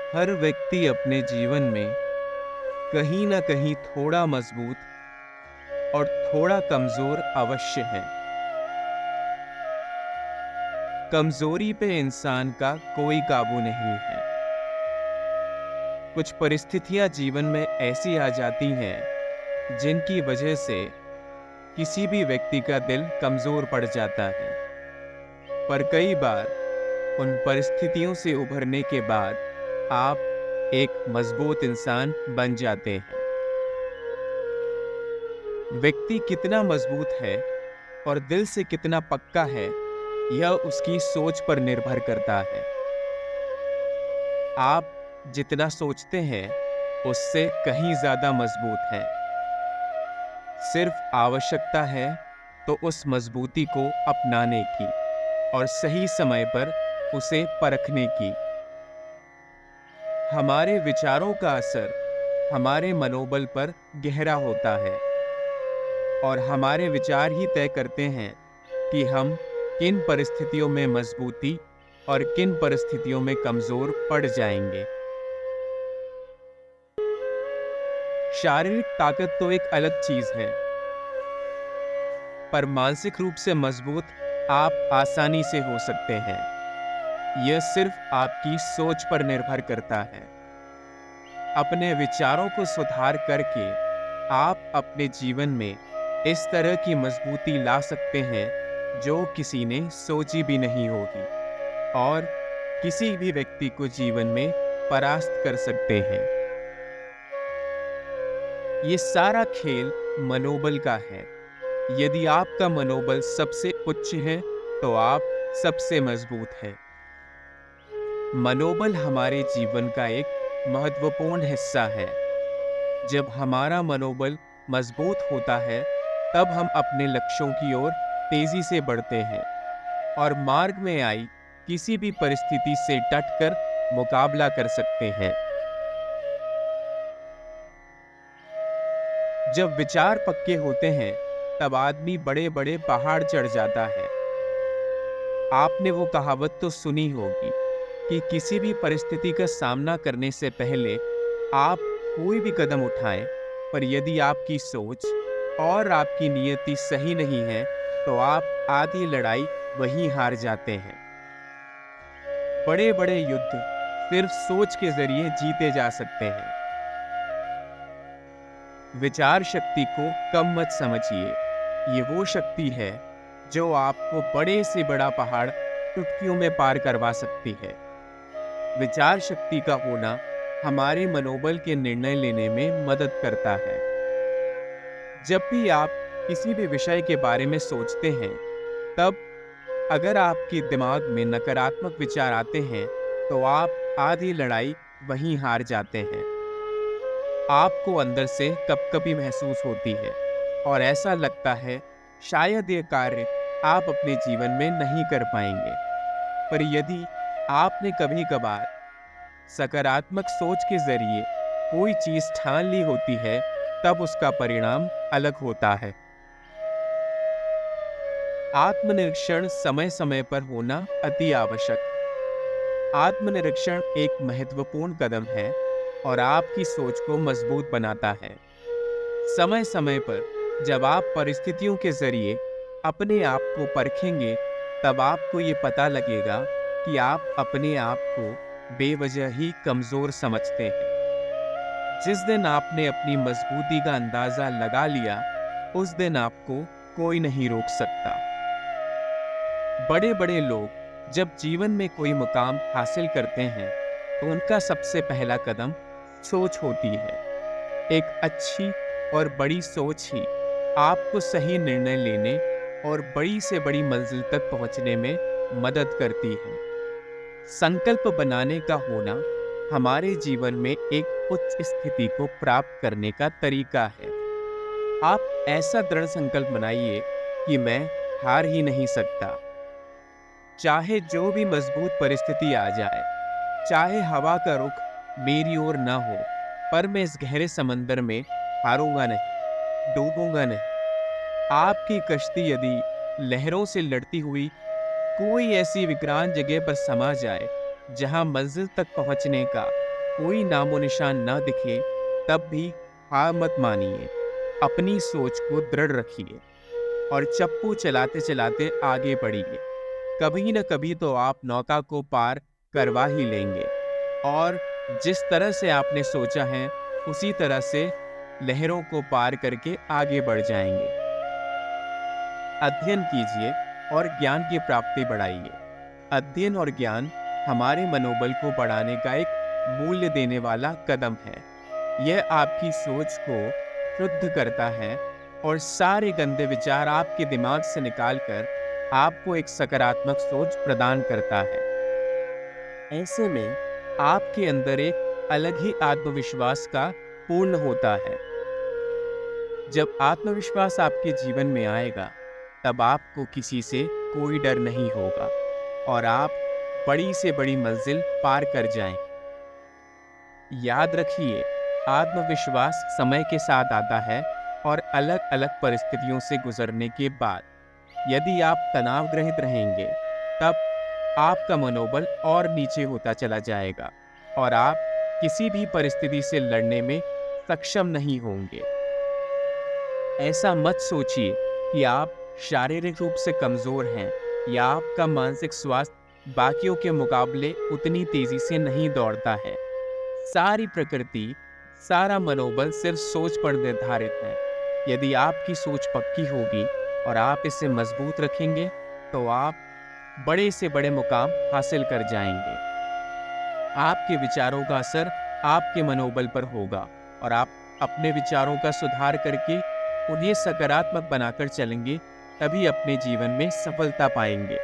हर व्यक्ति अपने जीवन में कहीं ना कहीं थोड़ा मजबूत और थोड़ा कमजोर अवश्य है। कमजोरी पे इंसान का कोई काबू नहीं है। कुछ परिस्थितियां जीवन में ऐसी आ जाती हैं जिनकी वजह से किसी भी व्यक्ति का दिल कमजोर पड़ जाता है। पर कई बार उन परिस्थितियों से उभरने के बाद आप एक मजबूत इंसान बन जाते हैं। व्यक्ति कितना मजबूत है और दिल से कितना पक्का है, यह उसकी सोच पर निर्भर करता है। आप जितना सोचते हैं उससे कहीं ज्यादा मजबूत है। सिर्फ आवश्यकता है तो उस मजबूती को अपनाने की और सही समय पर उसे परखने की। हमारे विचारों का असर हमारे मनोबल पर गहरा होता है और हमारे विचार ही तय करते हैं कि हम किन परिस्थितियों में मजबूती और किन परिस्थितियों में कमजोर पड़ जाएंगे। शारीरिक ताकत तो एक अलग चीज है, पर मानसिक रूप से मजबूत आप आसानी से हो सकते हैं। यह सिर्फ आपकी सोच पर निर्भर करता है। अपने विचारों को सुधार करके आप अपने जीवन में इस तरह की मजबूती ला सकते हैं जो किसी ने सोची भी नहीं होगी, और किसी भी व्यक्ति को जीवन में परास्त कर सकते हैं। ये सारा खेल मनोबल का है। यदि आपका मनोबल सबसे उच्च है तो आप सबसे मजबूत हैं। मनोबल हमारे जीवन का एक महत्वपूर्ण हिस्सा है। जब हमारा मनोबल मजबूत होता है तब हम अपने लक्ष्यों की ओर तेजी से बढ़ते हैं और मार्ग में आई किसी भी परिस्थिति से डटकर मुकाबला कर सकते हैं। जब विचार पक्के होते हैं तब आदमी बड़े बड़े पहाड़ चढ़ जाता है। आपने वो कहावत तो सुनी होगी कि किसी भी परिस्थिति का सामना करने से पहले आप कोई भी कदम उठाएं, पर यदि आपकी सोच और आपकी नियति सही नहीं है तो आप आधी लड़ाई वहीं हार जाते हैं। बड़े बड़े युद्ध सिर्फ सोच के जरिए जीते जा सकते हैं। विचार शक्ति को कम मत समझिए। ये वो शक्ति है जो आपको बड़े से बड़ा पहाड़ चुटकियों में पार करवा सकती है। विचार शक्ति का होना हमारे मनोबल के निर्णय लेने में मदद करता है। जब भी आप किसी भी विषय के बारे में सोचते हैं, तब अगर आपके दिमाग में नकारात्मक विचार आते हैं तो आप आधी लड़ाई वहीं हार जाते हैं। आपको अंदर से कपकपी महसूस होती है और ऐसा लगता है शायद ये कार्य आप अपने जीवन में नहीं कर पाएंगे। पर यदि आपने कभी कभार सकारात्मक सोच के जरिए कोई चीज ठान ली होती है, तब उसका परिणाम अलग होता है। आत्मनिरीक्षण समय समय पर होना अति आवश्यक। आत्मनिरीक्षण एक महत्वपूर्ण कदम है और आपकी सोच को मजबूत बनाता है। समय समय पर जब आप परिस्थितियों के जरिए अपने आप को परखेंगे, तब आपको ये पता लगेगा कि आप अपने आप को बेवजह ही कमजोर समझते हैं। जिस दिन आपने अपनी मजबूती का अंदाजा लगा लिया, उस दिन आपको कोई नहीं रोक सकता। बड़े बड़े लोग जब जीवन में कोई मुकाम हासिल करते हैं तो उनका सबसे पहला कदम सोच होती है। एक अच्छी और बड़ी सोच ही आपको सही निर्णय लेने और बड़ी से बड़ी मंजिल तक पहुंचने में मदद करती है। संकल्प बनाने का होना हमारे जीवन में एक उच्च स्थिति को प्राप्त करने का तरीका है। आप ऐसा दृढ़ संकल्प बनाइए कि मैं हार ही नहीं सकता। चाहे जो भी मजबूत परिस्थिति आ जाए, चाहे हवा का रुख मेरी ओर ना हो, पर मैं इस गहरे समंदर में हारूंगा नहीं, डूबूंगा नहीं। आपकी कश्ती यदि लहरों से लड़ती हुई कोई ऐसी विक्रांत जगह पर समा जाए जहां मंजिल तक पहुंचने का कोई नामो निशान न दिखे, तब भी हार मत मानिए। अपनी सोच को दृढ़ रखिए और चप्पू चलाते चलाते आगे बढ़िए। कभी न कभी तो आप नौका को पार करवा ही लेंगे और जिस तरह से आपने सोचा है उसी तरह से लहरों को पार करके आगे बढ़ जाएंगे। अध्ययन कीजिए और ज्ञान की प्राप्ति बढ़ाइए। अध्ययन और ज्ञान हमारे मनोबल को बढ़ाने का एक मूल्य देने वाला कदम है। यह आपकी सोच को शुद्ध करता है और सारे गंदे विचार आपके दिमाग से निकालकर आपको एक सकारात्मक सोच प्रदान करता है। ऐसे में आपके अंदर एक अलग ही आत्मविश्वास का पूर्ण होता है। जब आत्मविश्वास आपके जीवन में आएगा, तब आपको किसी से कोई डर नहीं होगा और आप बड़ी से बड़ी मंजिल पार कर जाएंगे। याद रखिए, आत्मविश्वास समय के साथ आता है और अलग अलग परिस्थितियों से गुजरने के बाद। यदि आप तनावग्रहित रहेंगे, तब आपका मनोबल और नीचे होता चला जाएगा और आप किसी भी परिस्थिति से लड़ने में सक्षम नहीं होंगे। ऐसा मत सोचिए कि आप शारीरिक रूप से कमजोर हैं या आपका मानसिक स्वास्थ्य बाकियों के मुकाबले उतनी तेजी से नहीं दौड़ता है। सारी प्रकृति, सारा मनोबल सिर्फ सोच पर निर्धारित है। यदि आपकी सोच पक्की होगी और आप इसे मजबूत रखेंगे, तो आप बड़े से बड़े मुकाम हासिल कर जाएंगे। आपके विचारों का असर आपके मनोबल पर होगा और आप अपने विचारों का सुधार करके उन्हें सकारात्मक बनाकर चलेंगे, तभी अपने जीवन में सफलता पाएंगे।